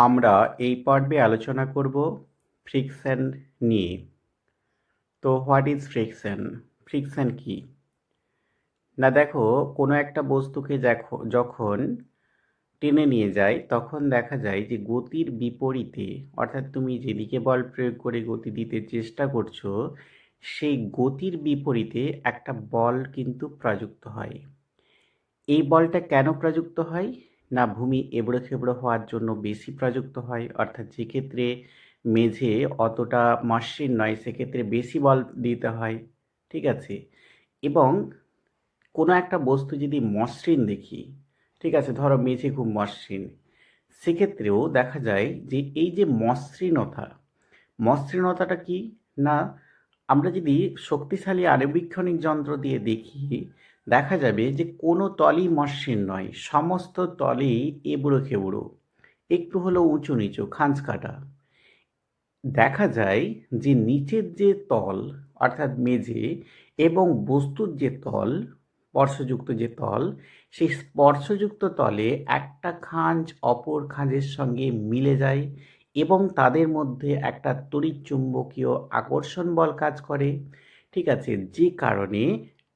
আমরা এই পর্বে আলোচনা করব ফ্রিকশন নিয়ে। তো হোয়াট ইজ ফ্রিকশন? ফ্রিকশন কি? না দেখো, কোনো একটা বস্তুকে যখন টেনে নিয়ে যায় তখন দেখা যায় যে গতির বিপরীতে, অর্থাৎ তুমি যেদিকে বল প্রয়োগ করে গতি দিতে চেষ্টা করছো সেই গতির বিপরীতে একটা বল কিন্তু প্রযুক্ত হয়। এই বলটা কেন প্রযুক্ত হয়? না ভূমি এবড়ো-খেবড়ো হওয়ার জন্য বেশি প্রযুক্ত হয়, অর্থাৎ যেক্ষেত্রে মেঝে অতটা মসৃণ নয় সেক্ষেত্রে বেশি বল দিতে হয়। ঠিক আছে? এবং কোনো একটা বস্তু যদি মসৃণ দেখি, ঠিক আছে, ধরো মেঝে খুব মসৃণ, সেক্ষেত্রেও দেখা যায় যে এই যে মসৃণতাটা কি? না আমরা যদি শক্তিশালী আণুবীক্ষণিক যন্ত্র দিয়ে দেখি, দেখা যাবে যে কোনো তলই মসৃণ নয়, সমস্ত তলেই এবড়ো-খেবড়ো, একটু হলেও উঁচু নিচু খাঁজ কাটা। দেখা যায় যে নিচের যে তল অর্থাৎ মেঝে এবং বস্তুর যে তল, স্পর্শযুক্ত যে তল, সেই স্পর্শযুক্ত তলে একটা খাঁজ অপর খাঁজের সঙ্গে মিলে যায় এবং তাদের মধ্যে একটা তড়িৎচুম্বকীয় আকর্ষণ বল কাজ করে। ঠিক আছে? যে কারণে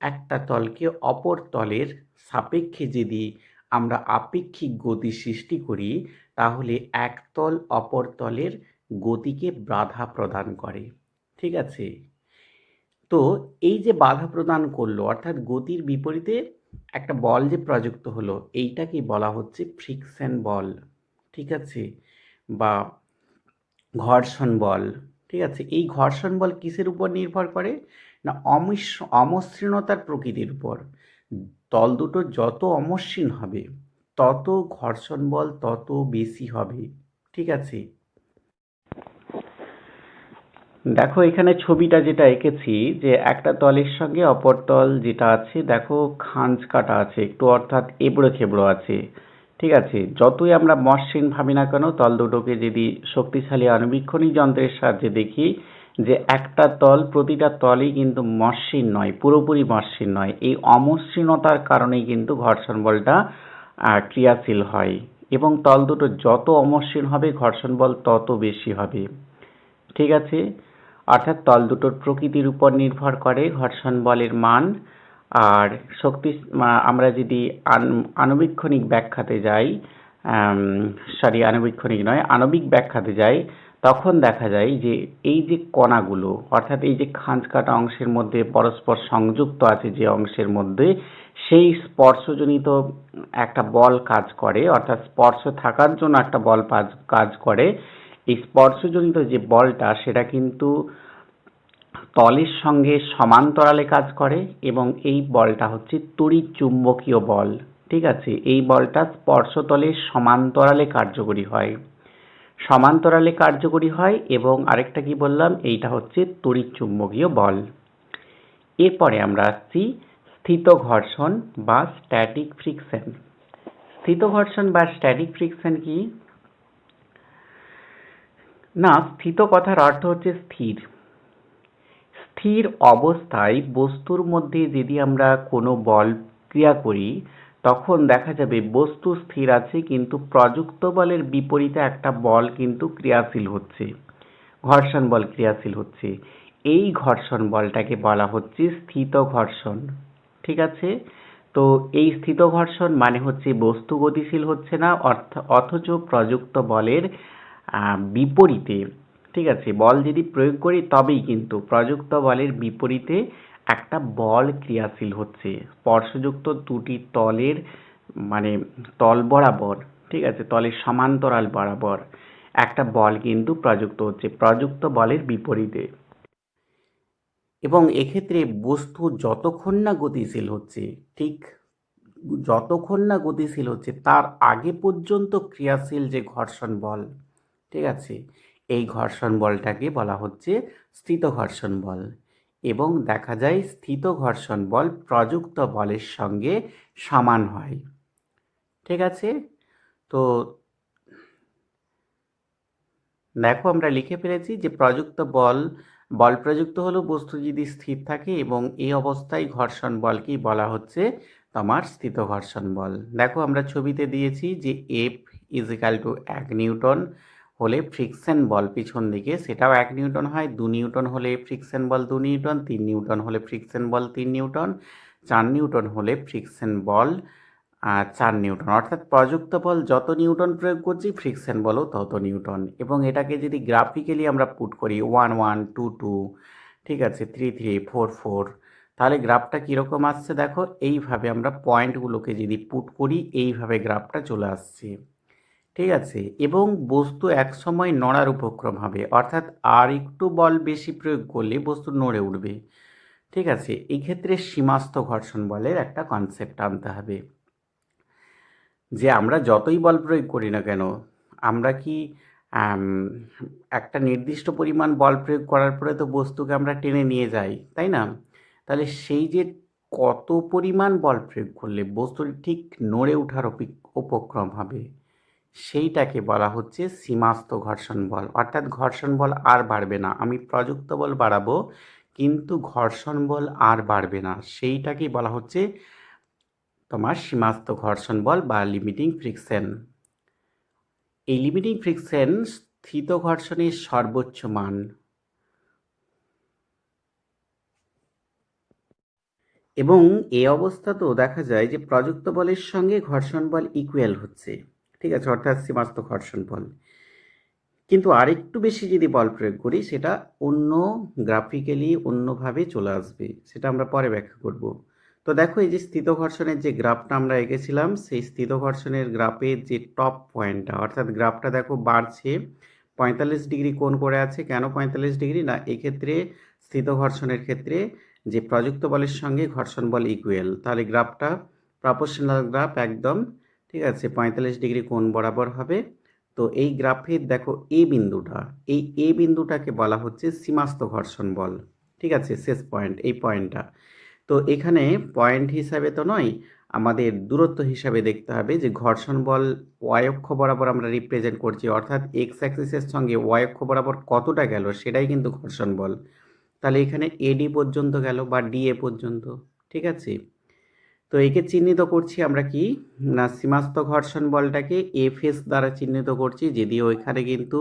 একটা তলকে অপর তলের সাপেক্ষে যদি আমরা আপেক্ষিক গতি সৃষ্টি করি, তাহলে এক তল অপর তলের গতিকে বাধা প্রদান করে। ঠিক আছে? তো এই যে বাধা প্রদান করলো, অর্থাৎ গতির বিপরীতে একটা বল যে প্রযুক্ত হলো, এইটাকে বলা হচ্ছে ফ্রিকশন বল। ঠিক আছে? বা ঘর্ষণ বল। ঠিক আছে? এই ঘর্ষণ বল কিসের উপর নির্ভর করে? না অমসৃণতার প্রকৃতির উপর। তল দুটো যত অমসৃণ হবে তত ঘর্ষণ বল তত বেশি হবে। ঠিক আছে? দেখো এখানে ছবিটা যেটা এঁকেছি, যে একটা তলের সঙ্গে অপর তল যেটা আছে দেখো খাঁজ কাটা আছে একটু, অর্থাৎ এবড়ো খেবড়ো আছে। ঠিক আছে? যতই আমরা মসৃণ ভাবি না কেন, তল দুটোকে যদি শক্তিশালী আণুবীক্ষণিক যন্ত্রের সাহায্যে দেখি, যে একটা তল, প্রতিটা তলই কিন্তু মসৃণ নয়, পুরোপুরি মসৃণ নয়। এই অমসৃণতার কারণেই কিন্তু ঘর্ষণ বলটা ক্রিয়াশীল হয় এবং তল দুটো যত অমসৃণ হবে ঘর্ষণ বল তত বেশি হবে। ঠিক আছে? অর্থাৎ তল দুটোর প্রকৃতির উপর নির্ভর করে ঘর্ষণ বলের মান। আর আমরা যদি আণুবীক্ষণিক ব্যাখ্যাতে যাই, আণুবীক্ষণিক নয়, আণবিক ব্যাখ্যাতে যাই, তখন দেখা যায় যে এই যে কণাগুলো, অর্থাৎ এই যে খাঁজ কাটা অংশের মধ্যে পরস্পর সংযুক্ত আছে যে অংশের মধ্যে, সেই স্পর্শজনিত একটা বল কাজ করে, অর্থাৎ স্পর্শ থাকার জন্য একটা বল কাজ করে। এই স্পর্শজনিত যে বলটা সেটা কিন্তু তলের সঙ্গে সমান্তরালে কাজ করে এবং এই বলটা হচ্ছে তড়িৎ চুম্বকীয় বল। ঠিক আছে? এই বলটা স্পর্শতলের সমান্তরালে কার্যকরী হয়। সমান্তরালে কার্যকরী হয় এবং আরেকটা কি বললাম, এইটা হচ্ছে তড়িৎ চুম্বকীয় বল। এরপরে আমরা আসছি স্থিত ঘর্ষণ বা স্ট্যাটিক ফ্রিকশন। স্থিত ঘর্ষণ বা স্ট্যাটিক ফ্রিকশন কি? না, স্থিত কথার অর্থ হচ্ছে স্থির। স্থির অবস্থায় বস্তুর মধ্যে যদি আমরা কোনো বল ক্রিয়া করি, তখন দেখা যাবে বস্তু স্থির আছে কিন্তু প্রযুক্ত বলের বিপরীতে একটা বল কিন্তু ক্রিয়াশীল হচ্ছে, ঘর্ষণ বল ক্রিয়াশীল হচ্ছে। এই ঘর্ষণ বলটাকে বলা হচ্ছে স্থিত ঘর্ষণ। ঠিক আছে? তো এই স্থিত ঘর্ষণ মানে হচ্ছে বস্তু গতিশীল হচ্ছে না, অথচ প্রযুক্ত বলের বিপরীতে, ঠিক আছে, বল যদি প্রয়োগ করি তবেই কিন্তু প্রযুক্ত বলের বিপরীতে একটা বল ক্রিয়াশীল হচ্ছে স্পর্শযুক্ত দুটি তলের, মানে তল বরাবর, ঠিক আছে, তলের সমান্তরাল বরাবর একটা বল কিন্তু প্রযুক্ত হচ্ছে প্রযুক্ত বলের বিপরীতে। এবং এক্ষেত্রে বস্তু যতক্ষণ না গতিশীল হচ্ছে, ঠিক যতক্ষণ না গতিশীল হচ্ছে তার আগে পর্যন্ত ক্রিয়াশীল যে ঘর্ষণ বল, ঠিক আছে, এই ঘর্ষণ বলটাকে বলা হচ্ছে স্থিত ঘর্ষণ বল। এবং দেখা যায় স্থিত ঘর্ষণ বল প্রযুক্ত বলের সঙ্গে সমান হয়। ঠিক আছে? তো দেখো আমরা লিখে ফেলেছি যে বল প্রযুক্ত হলো বস্তু যদি স্থির থাকে এবং এই অবস্থায় ঘর্ষণ বলকেই বলা হচ্ছে তোমার স্থিত ঘর্ষণ বল। দেখো আমরা ছবিতে দিয়েছি যে এফ ইজিক্যাল টু 1 নিউটন হলে ফ্রিকশন বল পিছন দিকে সেটাও 1 নিউটন হয়। 2 নিউটন হলে ফ্রিকশন বল 2 নিউটন, 3 নিউটন হলে ফ্রিকশন বল 3 নিউটন, 4 নিউটন হলে ফ্রিকশন বল 4 নিউটন। অর্থাৎ প্রযুক্ত বল যত নিউটন প্রয়োগ করছি ফ্রিকশন বলও তত নিউটন। এবং এটাকে যদি গ্রাফিক্যালি আমরা পুট করি 1 1 2 2, ঠিক আছে, 3 3 4 4, তাহলে গ্রাফটা কীরকম আসছে দেখো। এইভাবে আমরা পয়েন্টগুলোকে যদি পুট করি এইভাবে গ্রাফটা চলে আসছে, ঠিক আছে। এবং বস্তু একসময় নড়ার উপক্রম হবে, অর্থাৎ আর একটু বল বেশি প্রয়োগ করলে বস্তু নড়ে উঠবে, ঠিক আছে। এই ক্ষেত্রে সীমাস্থ ঘর্ষণ বলের একটা কনসেপ্ট আনতে হবে যে আমরা যতই বল প্রয়োগ করি না কেন, আমরা কি একটা নির্দিষ্ট পরিমাণ বল প্রয়োগ করার পরে তো বস্তুকে আমরা টেনে নিয়ে যাই, তাই না? তাহলে সেই যে কত পরিমাণ বল প্রয়োগ করলে বস্তুটি ঠিক নড়ে ওঠার উপক্রম হবে সেইটাকে বলা হচ্ছে সীমাস্থ ঘর্ষণ বল। অর্থাৎ ঘর্ষণ বল আর বাড়বে না, আমি প্রযুক্ত বল বাড়াবো কিন্তু ঘর্ষণ বল আর বাড়বে না, সেইটাকেই বলা হচ্ছে তোমার সীমাস্থ ঘর্ষণ বল বা লিমিটিং ফ্রিকশন। এই লিমিটিং ফ্রিকশন স্থিত ঘর্ষণের সর্বোচ্চ মান। এবং এই অবস্থাতেও দেখা যায় যে প্রযুক্ত বলের সঙ্গে ঘর্ষণ বল ইকুয়াল হচ্ছে, ঠিক আছে, অর্থাৎ সীমাস্থ ঘর্ষণ বল। কিন্তু আরেকটু বেশি যদি বল প্রয়োগ করি সেটা অন্য গ্রাফিক্যালি অন্যভাবে চলে আসবে, সেটা আমরা পরে ব্যাখ্যা করব। তো দেখো এই যে স্থিত ঘর্ষণের যে গ্রাফটা আমরা এঁকেছিলাম সেই স্থিত ঘর্ষণের গ্রাফের যে টপ পয়েন্টটা, অর্থাৎ গ্রাফটা দেখো বাড়ছে, 45 ডিগ্রি কোণ করে আছে। কেন 45 ডিগ্রি? না, এক্ষেত্রে স্থিত ঘর্ষণের ক্ষেত্রে যে প্রযুক্ত বলের সঙ্গে ঘর্ষণ বল ইকুয়াল, তাহলে গ্রাফটা প্রপোর্শনাল গ্রাফ একদম, ঠিক আছে, 45 ডিগ্রি কোণ বরাবর হবে। তো এই গ্রাফের দেখো এই বিন্দুটাকে বলা হচ্ছে সীমাস্থ ঘর্ষণ বল, ঠিক আছে, শেষ পয়েন্ট এই পয়েন্টটা। তো এখানে পয়েন্ট হিসাবে তো নয়, আমাদের দূরত্ব হিসাবে দেখতে হবে যে ঘর্ষণ বল ওয়াই অক্ষ বরাবর আমরা রিপ্রেজেন্ট করছি, অর্থাৎ এক্স অ্যাক্সিসের সঙ্গে ওয়াই অক্ষ বরাবর কতটা গেল সেটাই কিন্তু ঘর্ষণ বল। তাহলে এখানে এডি পর্যন্ত গেল বা ডিএ পর্যন্ত, ঠিক আছে। তো একে চিহ্নিত করছি আমরা কি না, সীমাস্থ ঘর্ষণ বলটাকে এফএস দ্বারা চিহ্নিত করছি, যদিও এখানে কিন্তু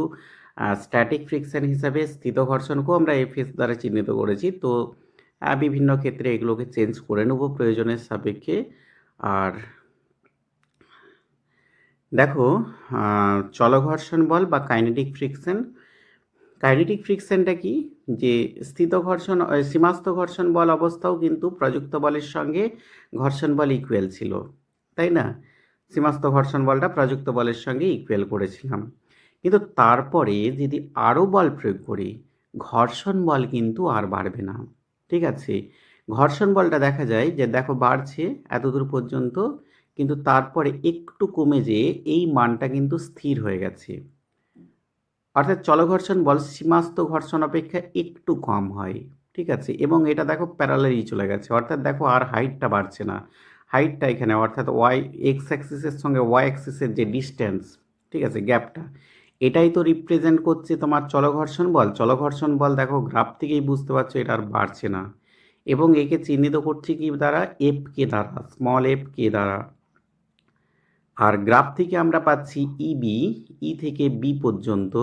স্ট্যাটিক ফ্রিকশন হিসাবে স্থিত ঘর্ষণকেও আমরা এফএস দ্বারা চিহ্নিত করেছি। তো বিভিন্ন ক্ষেত্রে এগুলোকে চেঞ্জ করে নেব প্রয়োজনের সাপেক্ষে। আর দেখো চলঘর্ষণ বল বা কাইনেটিক ফ্রিকশন। কাইনেটিক ফ্রিকশনটা কি, যে স্থিত ঘর্ষণ সীমাস্থ ঘর্ষণ বল অবস্থাও কিন্তু প্রযুক্ত বলের সঙ্গে ঘর্ষণ বল ইকুয়াল ছিল, তাই না? সীমাস্থ ঘর্ষণ বলটা প্রযুক্ত বলের সঙ্গে ইকুয়াল করেছিলাম, কিন্তু তারপরে যদি আরও বল প্রয়োগ করি ঘর্ষণ বল কিন্তু আর বাড়বে না, ঠিক আছে। ঘর্ষণ বলটা দেখা যায় যে দেখো বাড়ছে এতদূর পর্যন্ত, কিন্তু তারপরে একটু কমে যেয়ে এই মানটা কিন্তু স্থির হয়ে গেছে। অর্থাৎ চলঘর্ষণ বল সীমাস্থ ঘর্ষণ অপেক্ষা একটু কম হয়, ঠিক আছে। এবং এটা দেখো প্যারালালি চলে গেছে, অর্থাৎ দেখো আর হাইটটা বাড়ছে না, হাইটটা এখানে অর্থাৎ ওয়াই এক্স অ্যাক্সিসের সঙ্গে ওয়াই অ্যাক্সিসের যে ডিস্টেন্স, ঠিক আছে, গ্যাপটা, এটাই তো রিপ্রেজেন্ট করছে তোমার চলঘর্ষণ বল। চলঘর্ষণ বল দেখো গ্রাফ থেকেই বুঝতে পারছো এটা আর বাড়ছে না। এবং একে চিহ্নিত করছি কি দ্বারা, এফ কে দ্বারা, স্মল এফ কে দ্বারা। আর গ্রাফ থেকে আমরা পাচ্ছি ইবি, ই থেকে বি পর্যন্ত,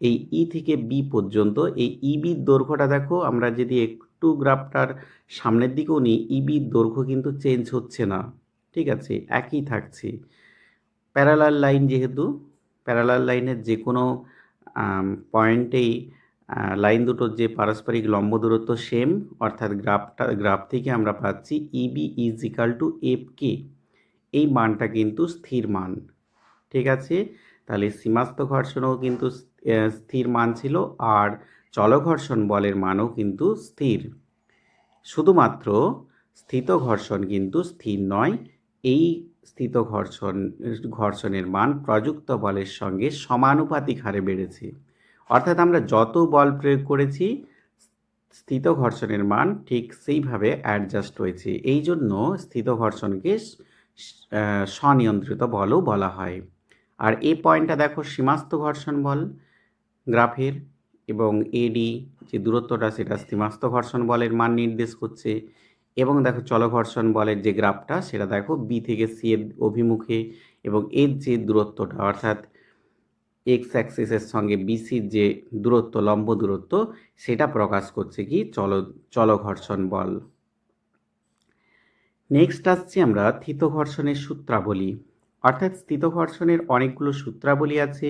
এই ই থেকে বি পর্যন্ত এই ইবির দৈর্ঘ্যটা দেখো, আমরা যদি একটু গ্রাফটার সামনের দিকেও নিই ইবির দৈর্ঘ্য কিন্তু চেঞ্জ হচ্ছে না, ঠিক আছে, একই থাকছে। প্যারালাল লাইন, যেহেতু প্যারালাল লাইনের যে কোনো পয়েন্টেই লাইন দুটোর যে পারস্পরিক লম্ব দূরত্ব সেম, অর্থাৎ গ্রাফ থেকে আমরা পাচ্ছি ইবি ইজ ইকাল টু এফ কে, এই মানটা কিন্তু স্থির মান, ঠিক আছে। তাহলে সীমাস্থ ঘর্ষণও কিন্তু স্থির মান ছিল, আর চলঘর্ষণ বলের মানও কিন্তু স্থির। শুধুমাত্র স্থিত ঘর্ষণ কিন্তু স্থির নয়, এই স্থিত ঘর্ষণের মান প্রযুক্ত বলের সঙ্গে সমানুপাতিক হারে বেড়েছে। অর্থাৎ আমরা যত বল প্রয়োগ করেছি স্থিত ঘর্ষণের মান ঠিক সেইভাবে অ্যাডজাস্ট হয়েছে, এই জন্য স্থিত ঘর্ষণকে স্বনিয়ন্ত্রিত বলও বলা হয়। আর এই পয়েন্টটা দেখো সীমাস্থ ঘর্ষণ বল গ্রাফের, এবং এডি যে দূরত্বটা সেটা সীমাস্থ ঘর্ষণ বলের মান নির্দেশ করছে। এবং দেখো চলঘর্ষণ বলের যে গ্রাফটা সেটা দেখো বি থেকে সি এর অভিমুখে এবং এর যে দূরত্বটা অর্থাৎ এক্স অ্যাক্সিসের সঙ্গে বিসির যে দূরত্ব, লম্ব দূরত্ব, সেটা প্রকাশ করছে কি চলঘর্ষণ বল। নেক্সট আসছি আমরা স্থিত ঘর্ষণের সূত্রাবলী। অর্থাৎ স্থিত ঘর্ষণের অনেকগুলো সূত্রাবলী আছে।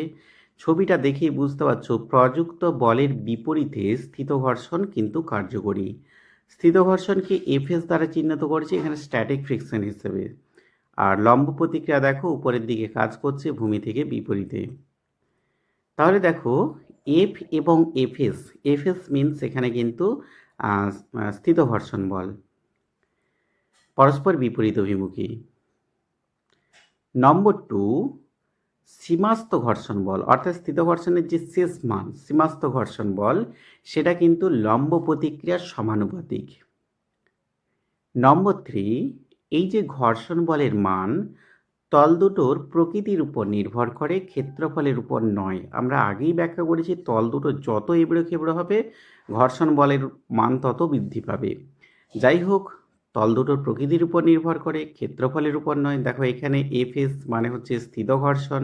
ছবিটা দেখেই বুঝতে পারছো প্রযুক্ত বলের বিপরীতে স্থিত ঘর্ষণ কিন্তু কার্যকরী। স্থিত ঘর্ষণকে এফএস দ্বারা চিহ্নিত করছে এখানে স্ট্যাটিক ফ্রিকশন হিসেবে। আর লম্ব প্রতিক্রিয়া দেখো উপরের দিকে কাজ করছে ভূমি থেকে বিপরীতে। তাহলে দেখো এফ এবং এফএস, এফএস মিনস এখানে কিন্তু স্থিত ঘর্ষণ বল, পরস্পর বিপরীত অভিমুখী। নম্বর 2 সীমাস্থ ঘর্ষণ বল, অর্থাৎ স্থিত ঘর্ষণের যে শেষ মান সীমাস্থ ঘর্ষণ বল সেটা কিন্তু লম্ব প্রতিক্রিয়ার সমানুপাতিক। নম্বর 3 এই যে ঘর্ষণ বলের মান তল দুটোর প্রকৃতির উপর নির্ভর করে, ক্ষেত্রফলের উপর নয়। আমরা আগেই ব্যাখ্যা করেছি তল দুটো যত এবড়ো খেবড়ো হবে ঘর্ষণ বলের মান তত বৃদ্ধি পাবে। যাই হোক, তল দুটোর প্রকৃতির উপর নির্ভর করে, ক্ষেত্রফলের উপর নয়। দেখো এখানে এফএস মানে হচ্ছে স্থিত ঘর্ষণ,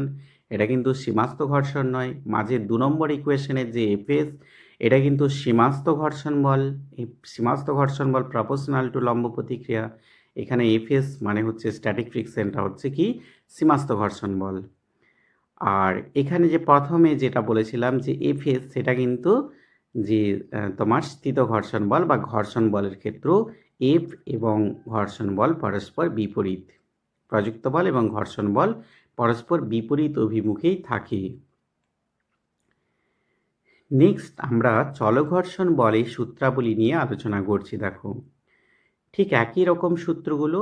এটা কিন্তু সীমাস্থ ঘর্ষণ নয়। মাঝে 2 নম্বর ইকুয়েশনের যে এফএস এটা কিন্তু সীমাস্থ ঘর্ষণ বল। এই সীমাস্থ ঘর্ষণ বল প্রপোর্শনাল টু লম্ব প্রতিক্রিয়া। এখানে এফএস মানে হচ্ছে স্ট্যাটিক ফ্রিকশনটা হচ্ছে কি সীমাস্থ ঘর্ষণ বল। আর এখানে যে প্রথমে যেটা বলেছিলাম যে এফএস সেটা কিন্তু যে তোমার স্থিত ঘর্ষণ বল বা ঘর্ষণ বলের ক্ষেত্র এফ এবং ঘর্ষণ বল পরস্পর বিপরীত। প্রযুক্ত বল এবং ঘর্ষণ বল পরস্পর বিপরীত অভিমুখেই থাকে। নেক্সট আমরা চলঘর্ষণ বলের সূত্রাবলী নিয়ে আলোচনা করছি। দেখো ঠিক একই রকম সূত্রগুলো,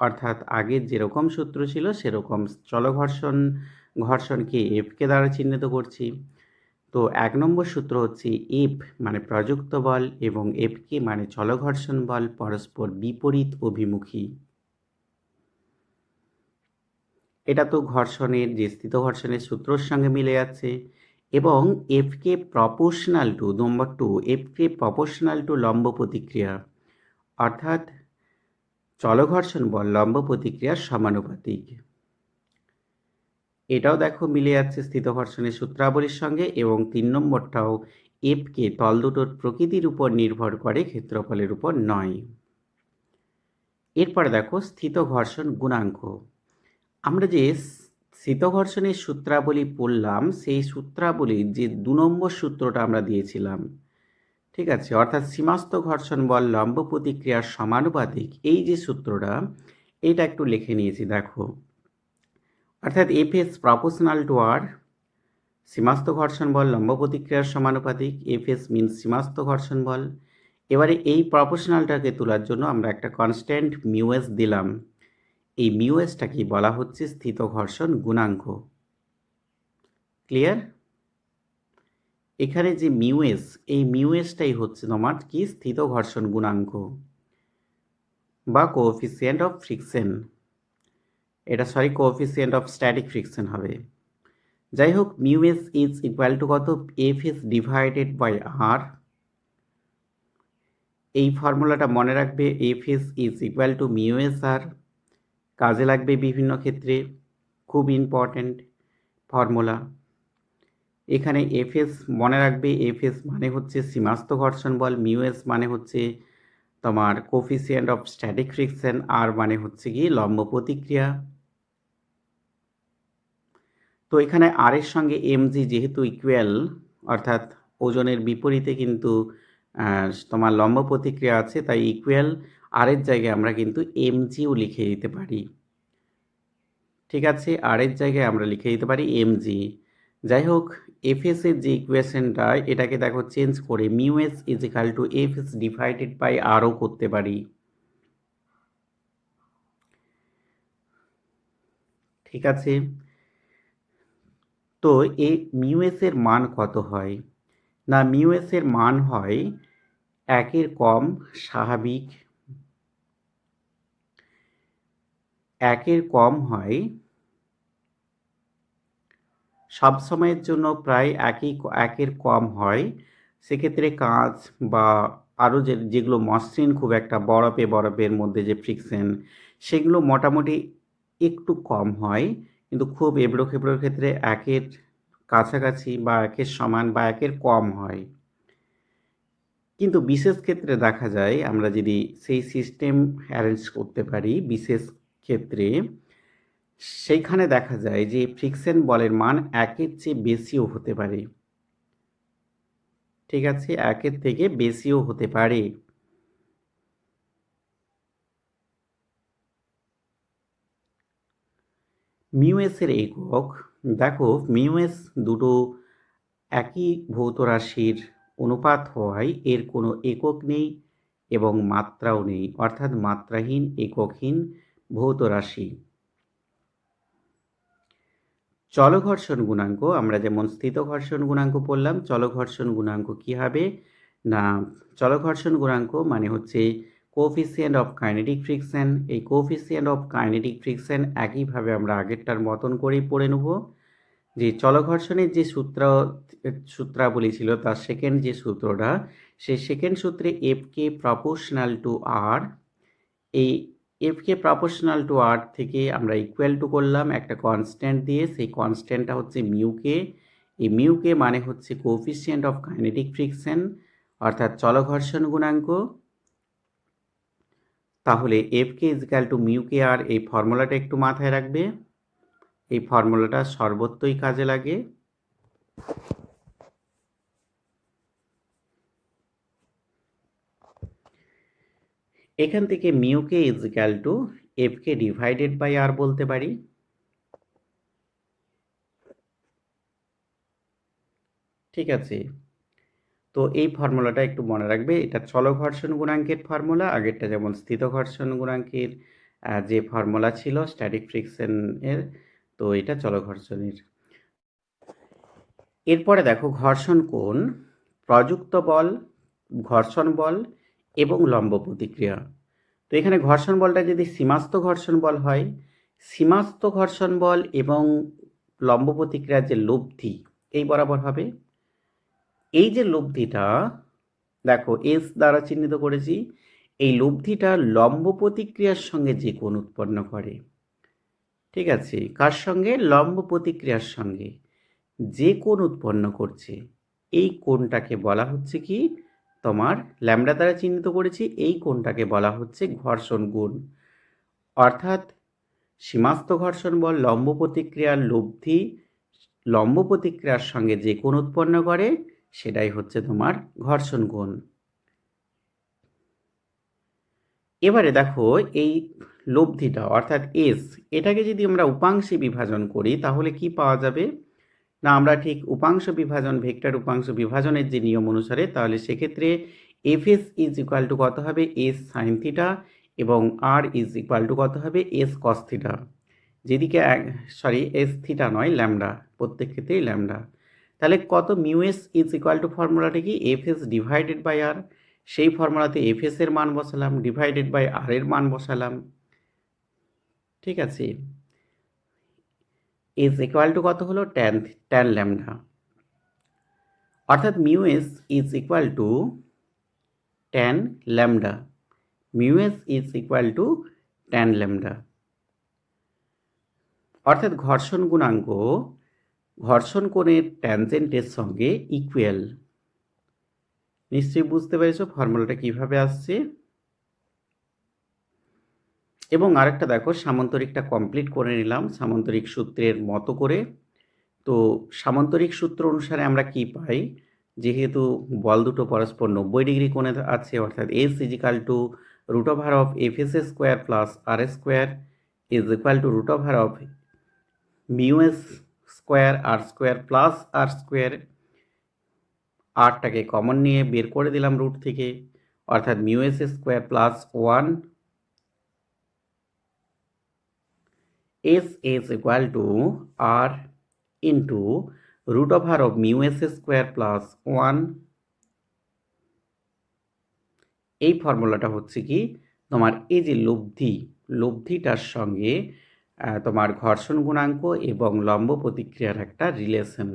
অর্থাৎ আগের যেরকম সূত্র ছিল সেরকম ঘর্ষণকে এফকে দ্বারা চিহ্নিত করছি। তো 1 নম্বর সূত্র হচ্ছে এফ মানে প্রযুক্ত বল এবং এফকে মানে চলঘর্ষণ বল পরস্পর বিপরীত অভিমুখী। এটা তো ঘর্ষণের যে স্থিত ঘর্ষণের সূত্রের সঙ্গে মিলে যাচ্ছে। এবং F K proportional to number 2 F K proportional to লম্ব প্রতিক্রিয়া, অর্থাৎ চলঘর্ষণ বল লম্ব প্রতিক্রিয়ার সমানুপাতিক। এটাও দেখো মিলে যাচ্ছে স্থিত ঘর্ষণের সূত্রাবলীর সঙ্গে। এবং 3 নম্বরটাও এফকে তল দুটোর প্রকৃতির উপর নির্ভর করে, ক্ষেত্রফলের উপর নয়। এরপরে দেখো স্থিত ঘর্ষণ গুণাঙ্ক। আমরা যে স্থিত ঘর্ষণের সূত্রাবলী পড়লাম সেই সূত্রাবলীর যে 2 নম্বর সূত্রটা আমরা দিয়েছিলাম, ঠিক আছে, অর্থাৎ সীমাস্থ ঘর্ষণ বল লম্ব প্রতিক্রিয়ার সমানুপাতিক, এই যে সূত্রটা এটা একটু লিখে নিয়েছি। দেখো অর্থাৎ এফএস প্রপোর্শনাল টু আর, সীমাস্থ ঘর্ষণ বল লম্ব প্রতিক্রিয়ার সমানুপাতিক, এফএস মিনস সীমাস্থ ঘর্ষণ বল। এবারে এই প্রপোর্শনালটাকে তোলার জন্য আমরা একটা কনস্ট্যান্ট মিউএস দিলাম। এই মিউএসটাকে বলা হচ্ছে স্থিত ঘর্ষণ গুণাঙ্ক। ক্লিয়ার? এখানে যে মিউএস, এই মিউএসটাই হচ্ছে তোমার কি স্থিত ঘর্ষণ গুণাঙ্ক বা কোএফিসিয়েন্ট অফ ফ্রিকশন। এটা কোএফিসিয়েন্ট অফ স্ট্যাটিক ফ্রিকশন হবে। যাই হোক, মিউএস ইজ ইকুয়াল টু কত, এফএস ডিভাইডেড বাই আর। এই ফর্মুলাটা মনে রাখবে, F S is equal to mu S R, কাজে লাগবে বিভিন্ন ক্ষেত্রে, খুব ইম্পর্ট্যান্ট ফর্মুলা। এখানে এফএস মনে রাখবে, এফএস মানে হচ্ছে সীমাস্থ ঘর্ষণ বল, মিউএস মানে হচ্ছে তোমার কোফিসিয়েন্ট অফ স্ট্যাটিক ফ্রিকশন, আর মানে হচ্ছে কি লম্ব প্রতিক্রিয়া। তো এখানে আর এর সঙ্গে এমজি যেহেতু ইকুয়াল, অর্থাৎ ওজনের বিপরীতে কিন্তু তোমার লম্ব প্রতিক্রিয়া আছে, তাই ইকুয়াল আর এর জায়গায় আমরা কিন্তু এমজিও লিখে দিতে পারি। ঠিক আছে, আর এর জায়গায় আমরা লিখে দিতে পারি এমজি। যাই হোক, এফএস এর যে ইকুয়েশনটা এটাকে দেখো চেঞ্জ করে mu s is equal to FS divided by আরও করতে পারি। ঠিক আছে, তো এই মিউএস এর মান কত হয় না, মিউএস এর মান হয় 1-এর কম স্বাভাবিক, 1-এর কম হয় সবসময়ের জন্য, প্রায় 1-এর কম হয়। সেক্ষেত্রে কাঁচ বা আরও যেগুলো মসৃণ, খুব একটা বরফের মধ্যে যে ফ্রিকশন, সেগুলো মোটামুটি একটু কম হয়। কিন্তু খুব এবড়ো খেবড়োর ক্ষেত্রে 1-এর কাছাকাছি বা 1-এর সমান বা 1-এর কম হয়। কিন্তু বিশেষ ক্ষেত্রে দেখা যায় আমরা যদি সেই সিস্টেম অ্যারেঞ্জ করতে পারি বিশেষ ক্ষেত্রে, সেইখানে দেখা যায় যে ফ্রিকশন বলের মান 1-এর চেয়ে বেশিও হতে পারে। ঠিক আছে, 1-এর থেকে বেশিও হতে পারে। মিউ-এস এর একক দেখো, মিউ-এস দুটো একই ভৌত রাশির অনুপাত হওয়ায় এর কোনো একক নেই এবং মাত্রাও নেই, অর্থাৎ মাত্রাহীন এককহীন ভৌত রাশি। চলঘর্ষণ গুণাঙ্ক আমরা যেমন স্থিত ঘর্ষণ গুণাঙ্ক পড়লাম, চলঘর্ষণ গুণাঙ্ক কি হবে না, চলঘর্ষণ গুণাঙ্ক মানে হচ্ছে কোএফিসিয়েন্ট অফ কাইনেটিক ফ্রিকশন। এই কোএফিসিয়েন্ট অফ কাইনেটিক ফ্রিকশন একইভাবে আমরা আগেরটার মতন করেই পড়ে নেব, যে চলঘর্ষণের যে সূত্রাবলী ছিল তার সেকেন্ড যে সূত্রটা, সেই সেকেন্ড সূত্রে এফ কে প্রপোর্শনাল টু আর, এই এফ কে প্রপোর্শনাল টু আর থেকে আমরা ইকুয়াল টু করলাম একটা কনস্ট্যান্ট দিয়ে, সেই কনস্ট্যান্টটা হচ্ছে মিউকে। এই মিউকে মানে হচ্ছে কোএফিসিয়েন্ট অফ কাইনেটিক ফ্রিকশন অর্থাৎ চলঘর্ষণ গুণাঙ্ক। তাহলে এফ কে ইজিক্যাল টু মিউকে আর, এই ফর্মুলাটা একটু মাথায় রাখবে, এই ফর্মুলাটা সর্বত্রই কাজে লাগে। এখান থেকে মিউকে is equal to F K divided by R বলতে পারি। ঠিক আছে, তো এই ফর্মুলাটা একটু মনে রাখবে, এটা চলঘর্ষণ গুণাঙ্কের ফর্মুলা, আগেরটা যেমন স্থিত ঘর্ষণ গুণাঙ্কের যে ফর্মুলা ছিল স্ট্যাটিক ফ্রিকশনের, তো এটা চলঘর্ষণের। এরপরে দেখো ঘর্ষণ কোণ, প্রযুক্ত বল, ঘর্ষণ বল এবং লম্ব প্রতিক্রিয়া। তো এখানে ঘর্ষণ বলটা যদি সীমাস্থ ঘর্ষণ বল হয়, সীমাস্থ ঘর্ষণ বল এবং লম্ব প্রতিক্রিয়ার যে লব্ধি এই বরাবর হবে। এই যে লব্ধিটা দেখো এস দ্বারা চিহ্নিত করেছি, এই লব্ধিটা লম্ব প্রতিক্রিয়ার সঙ্গে যে কোণ উৎপন্ন করে। ঠিক আছে, কার সঙ্গে? লম্ব প্রতিক্রিয়ার সঙ্গে যে কোণ উৎপন্ন করছে, এই কোণটাকে বলা হচ্ছে কি তোমার ল্যামডা দ্বারা চিহ্নিত করেছি, এই কোণটাকে বলা হচ্ছে ঘর্ষণ কোণ। অর্থাৎ সীমাস্থ ঘর্ষণ বল লম্ব প্রতিক্রিয়ার লব্ধি লম্ব প্রতিক্রিয়ার সঙ্গে যে কোণ উৎপন্ন করে সেটাই হচ্ছে তোমার ঘর্ষণ কোণ। এবারে দেখো এই লব্ধিটা অর্থাৎ এস, এটাকে যদি আমরা উপাংশে বিভাজন করি তাহলে কি পাওয়া যাবে না, আমরা ঠিক উপাংশ বিভাজন ভেক্টর উপাংশ বিভাজনের যে নিয়ম অনুসারে, তাহলে সেক্ষেত্রে F S is equal to কত হবে এস সাইন থিটা এবং আর ইজ ইকুয়াল টু কত হবে এস কস থিটা। যেদিকে এস থিটা নয় ল্যামডা, প্রত্যেক ক্ষেত্রেই ল্যামডা। তাহলে কত mu S is equal two ফর্মুলাটা কি এফ এস ডিভাইডেড বাই আর, সেই ফর্মুলাতে এফ এস এর মান বসালাম ডিভাইডেড বাই আর এর মান বসালাম। ঠিক আছে, ইজ ইকুয়াল টু কত হলো ট্যান ল্যামডা, অর্থাৎ mu S is equal two tan lambda, mu S is equal two tan lambda. অর্থাৎ ঘর্ষণ গুণাঙ্ক ঘর্ষণ কোণের ট্যানজেন্টের সঙ্গে ইকুয়াল। নিশ্চয়ই বুঝতে পেরেছো ফর্মুলাটা কিভাবে আসছে। এবং আরেকটা দেখো সামান্তরিকটা কমপ্লিট করে নিলাম সামান্তরিক সূত্রের মতো করে। তো সামান্তরিক সূত্র অনুসারে আমরা কি পাই, যেহেতু বল দুটো পরস্পর 90 ডিগ্রি কোণে আছে, অর্থাৎ S is equal to root over of F S square plus R square is equal to root over of mu S square R square plus R square. আরটাকে কমন নিয়ে বের করে দিলাম রুট থেকে, অর্থাৎ mu S square plus 1 S is equal to R into root over of mu S square plus 1। এই ফর্মুলাটা হচ্ছে কি তোমার এই যে লব্ধিটার সঙ্গে তোমার ঘর্ষণ গুণাঙ্ক এবং লম্ব প্রতিক্রিয়ার একটা রিলেশন।